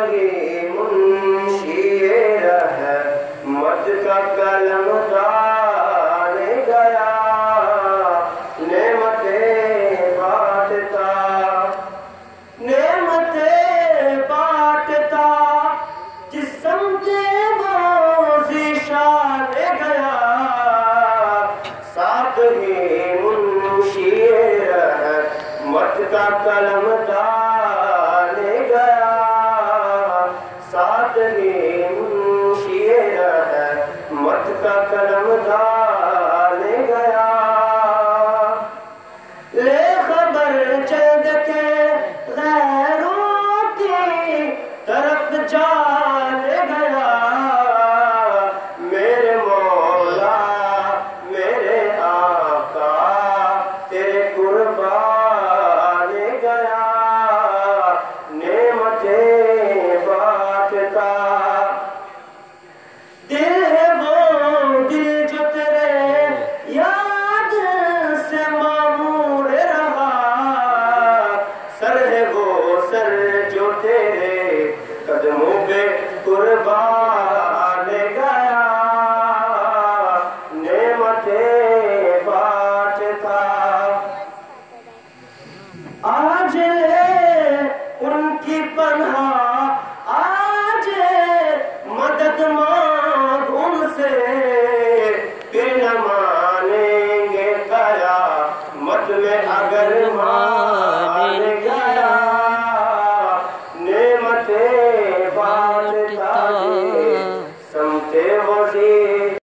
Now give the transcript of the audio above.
सादगी मुंशी रहमत का कलम डाले गया, नेमतें बांटता जिस समझे वो ज़िशान गया, सादगी मुंशी रहमत का कलम डाले गया, सादगी मुंशी रहमत का कलम डाले गया। ले खबर चंद के गैरों की तरफ जाने गया, मेरे मौला मेरे आका तेरे कुर्बान गया, नेमतें बांटता। दिल है वो दिल जो तेरे याद से मामूर रहा, सर है वो सर जो तेरे कदमों पे कुर्बान गया, नेमतें बांटता। आज उनकी पनाह, आज मदद मांग उनसे, फिर न मानेंगे कयामत में अगर मान गया, नेमतें